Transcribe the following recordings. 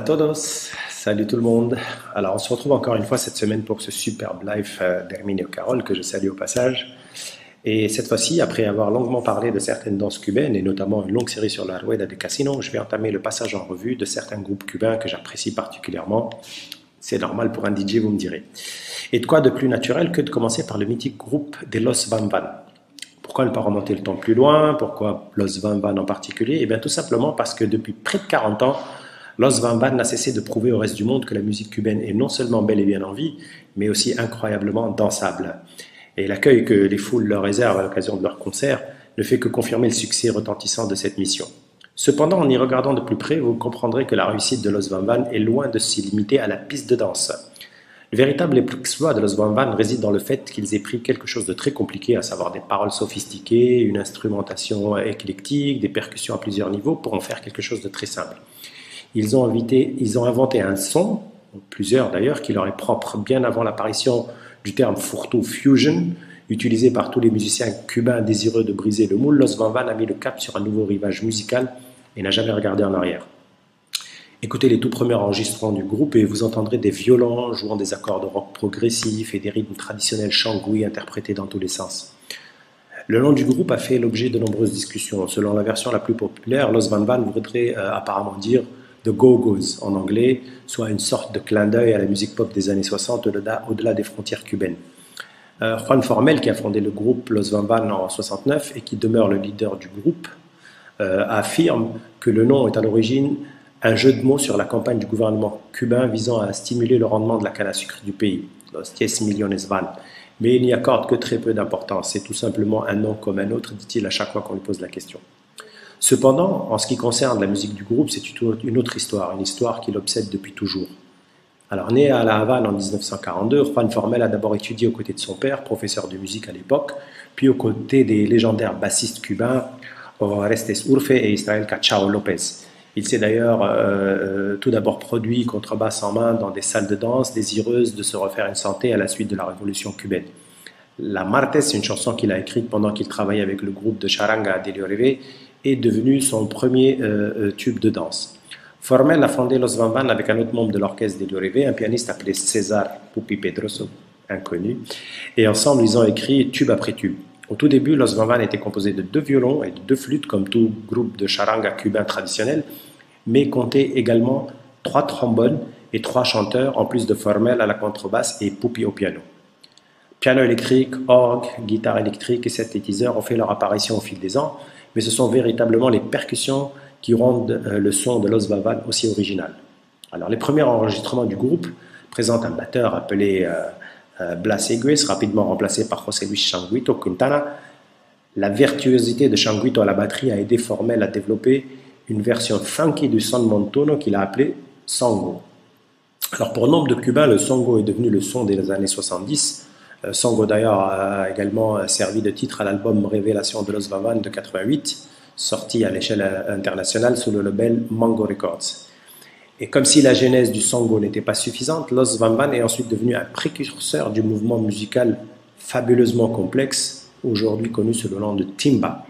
todos, salut tout le monde. Alors on se retrouve encore une fois cette semaine pour ce superbe live d'Herminio Carol que je salue au passage. Et cette fois-ci, après avoir longuement parlé de certaines danses cubaines et notamment une longue série sur la rueda de casino, je vais entamer le passage en revue de certains groupes cubains que j'apprécie particulièrement. C'est normal pour un DJ, vous me direz. Et de quoi de plus naturel que de commencer par le mythique groupe des Los Van Van. Pourquoi ne pas remonter le temps plus loin? Pourquoi Los Van Van en particulier? Eh bien tout simplement parce que depuis près de 40 ans, Los Van Van n'a cessé de prouver au reste du monde que la musique cubaine est non seulement bel et bien en vie, mais aussi incroyablement dansable. Et l'accueil que les foules leur réservent à l'occasion de leurs concerts ne fait que confirmer le succès retentissant de cette mission. Cependant, en y regardant de plus près, vous comprendrez que la réussite de Los Van Van est loin de se limiter à la piste de danse. Le véritable exploit de Los Van Van réside dans le fait qu'ils aient pris quelque chose de très compliqué, à savoir des paroles sophistiquées, une instrumentation éclectique, des percussions à plusieurs niveaux, pour en faire quelque chose de très simple. Ils ont inventé un son, plusieurs d'ailleurs, qui leur est propre bien avant l'apparition du terme fourre-tout fusion, utilisé par tous les musiciens cubains désireux de briser le moule. Los Van Van a mis le cap sur un nouveau rivage musical et n'a jamais regardé en arrière. Écoutez les tout premiers enregistrements du groupe et vous entendrez des violons jouant des accords de rock progressif et des rythmes traditionnels shangui interprétés dans tous les sens. Le nom du groupe a fait l'objet de nombreuses discussions. Selon la version la plus populaire, Los Van Van voudrait apparemment dire The Go-Go's en anglais, soit une sorte de clin d'œil à la musique pop des années 60 au-delà des frontières cubaines. Juan Formel, qui a fondé le groupe Los Van Van en 69 et qui demeure le leader du groupe, affirme que le nom est à l'origine un jeu de mots sur la campagne du gouvernement cubain visant à stimuler le rendement de la canne à sucre du pays, Los 10 millones van. Mais il n'y accorde que très peu d'importance, c'est tout simplement un nom comme un autre, dit-il à chaque fois qu'on lui pose la question. Cependant, en ce qui concerne la musique du groupe, c'est une autre histoire, une histoire qui l'obsède depuis toujours. Alors, né à La Havane en 1942, Juan Formel a d'abord étudié aux côtés de son père, professeur de musique à l'époque, puis aux côtés des légendaires bassistes cubains Orestes Urfe et Israel Cachao Lopez. Il s'est d'ailleurs tout d'abord produit contrebasse en main dans des salles de danse, désireuses de se refaire une santé à la suite de la révolution cubaine. La Martes, une chanson qu'il a écrite pendant qu'il travaillait avec le groupe de charanga Delio Reve, est devenu son premier tube de danse. Formel a fondé Los Van Van avec un autre membre de l'orchestre Delio Reve, un pianiste appelé César Pupi Pedroso, inconnu, et ensemble ils ont écrit tube après tube. Au tout début, Los Van Van était composé de 2 violons et de 2 flûtes comme tout groupe de charanga cubain traditionnel, mais comptait également 3 trombones et 3 chanteurs, en plus de Formel à la contrebasse et Pupi au piano. Piano électrique, orgue, guitare électrique et synthétiseurs ont fait leur apparition au fil des ans, mais ce sont véritablement les percussions qui rendent le son de Los Van Van aussi original. Alors, les premiers enregistrements du groupe présentent un batteur appelé Blas Egues, rapidement remplacé par José Luis Changuito Quintana. La virtuosité de Changuito à la batterie a aidé Formel à développer une version funky du son montuno qu'il a appelé Songo. Alors, pour nombre de Cubains, le Songo est devenu le son des années 70. Songo d'ailleurs a également servi de titre à l'album Révélation de Los Van Van de 88, sorti à l'échelle internationale sous le label Mango Records. Et comme si la genèse du Songo n'était pas suffisante, Los Van Van est ensuite devenu un précurseur du mouvement musical fabuleusement complexe, aujourd'hui connu sous le nom de timba,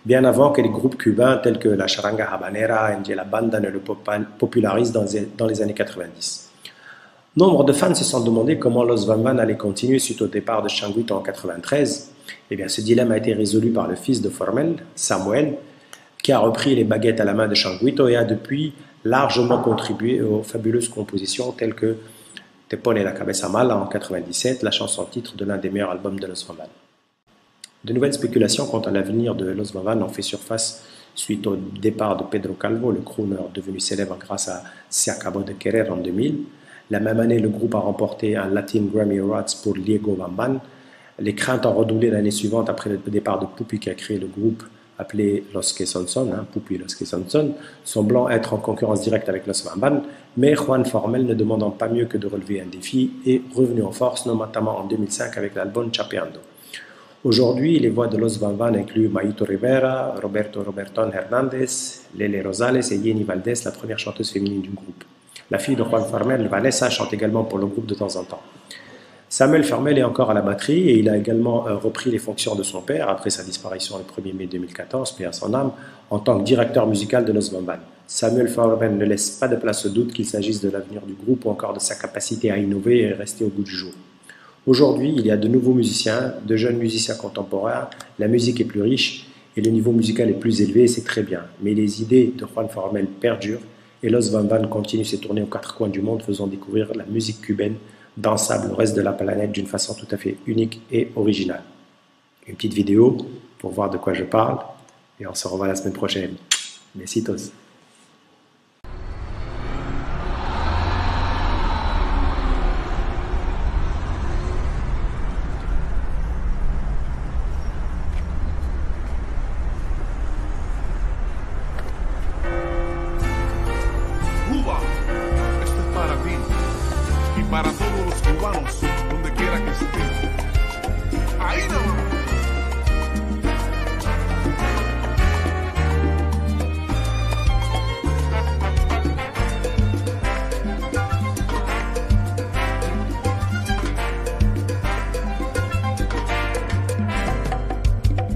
bien avant que les groupes cubains tels que la charanga habanera et la banda ne le popularisent dans les années 90. Nombre de fans se sont demandé comment Los Van Van allait continuer suite au départ de Changuito en 93. Eh bien, ce dilemme a été résolu par le fils de Formel, Samuel, qui a repris les baguettes à la main de Changuito et a depuis largement contribué aux fabuleuses compositions telles que Te pone la cabeza mala en 97, la chanson titre de l'un des meilleurs albums de Los Van Van. De nouvelles spéculations quant à l'avenir de Los Van Van ont fait surface suite au départ de Pedro Calvo, le crooner devenu célèbre grâce à Se acabó de querer en 2000. La même année, le groupe a remporté un Latin Grammy Awards pour Diego Van Van. Les craintes ont redoublé l'année suivante après le départ de Pupi qui a créé le groupe appelé Los Que Son Son, Pupi Los Que Son Son, semblant être en concurrence directe avec Los Van Van, mais Juan Formel, ne demandant pas mieux que de relever un défi, est revenu en force, notamment en 2005 avec l'album Chapeando. Aujourd'hui, les voix de Los Van Van incluent Mayito Rivera, Roberton Hernandez, Lele Rosales et Jenny Valdez, la première chanteuse féminine du groupe. La fille de Juan Formel, Vanessa, chante également pour le groupe de temps en temps. Samuel Formel est encore à la batterie et il a également repris les fonctions de son père après sa disparition le 1er mai 2014, paix à son âme, en tant que directeur musical de Los Van Van. Samuel Forman ne laisse pas de place au doute qu'il s'agisse de l'avenir du groupe ou encore de sa capacité à innover et rester au goût du jour. Aujourd'hui, il y a de nouveaux musiciens, de jeunes musiciens contemporains, la musique est plus riche et le niveau musical est plus élevé et c'est très bien. Mais les idées de Juan Formel perdurent et Los Van Van continue ses tournées aux quatre coins du monde faisant découvrir la musique cubaine dansable au reste de la planète d'une façon tout à fait unique et originale. Une petite vidéo pour voir de quoi je parle et on se revoit la semaine prochaine. Besitos. Cuba, esto es para ti y para todos los cubanos, donde quiera que estén. Ahí nomás.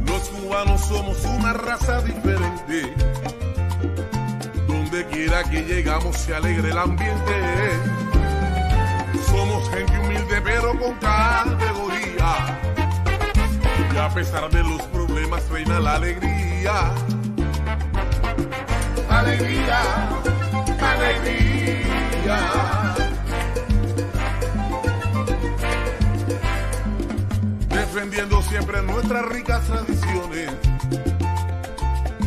Los cubanos somos una raza diferente. Donde quiera que llegamos se alegra el ambiente. Somos gente humilde pero con categoría. Y a pesar de los problemas reina la alegría. Alegría, alegría. Defendiendo siempre nuestras ricas tradiciones.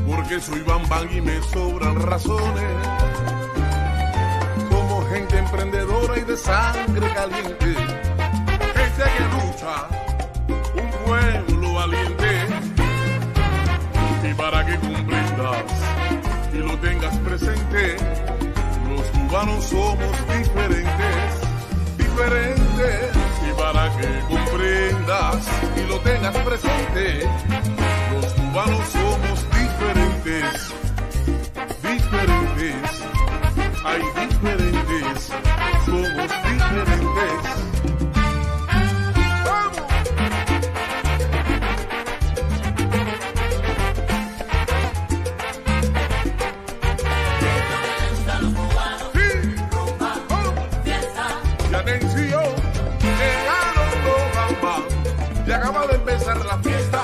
Porque soy bambán y me sobran razones. Somos gente emprendedora y de sangre caliente. Gente que lucha, un pueblo valiente. Y para que comprendas y lo tengas presente, los cubanos somos diferentes, diferentes. Y para que comprendas y lo tengas presente, los cubanos somos diferentes, diferentes, hay diferentes, somos diferentes. ¡Vamos! Sí, y atención, llegaron los gambas, y acaba de empezar la fiesta.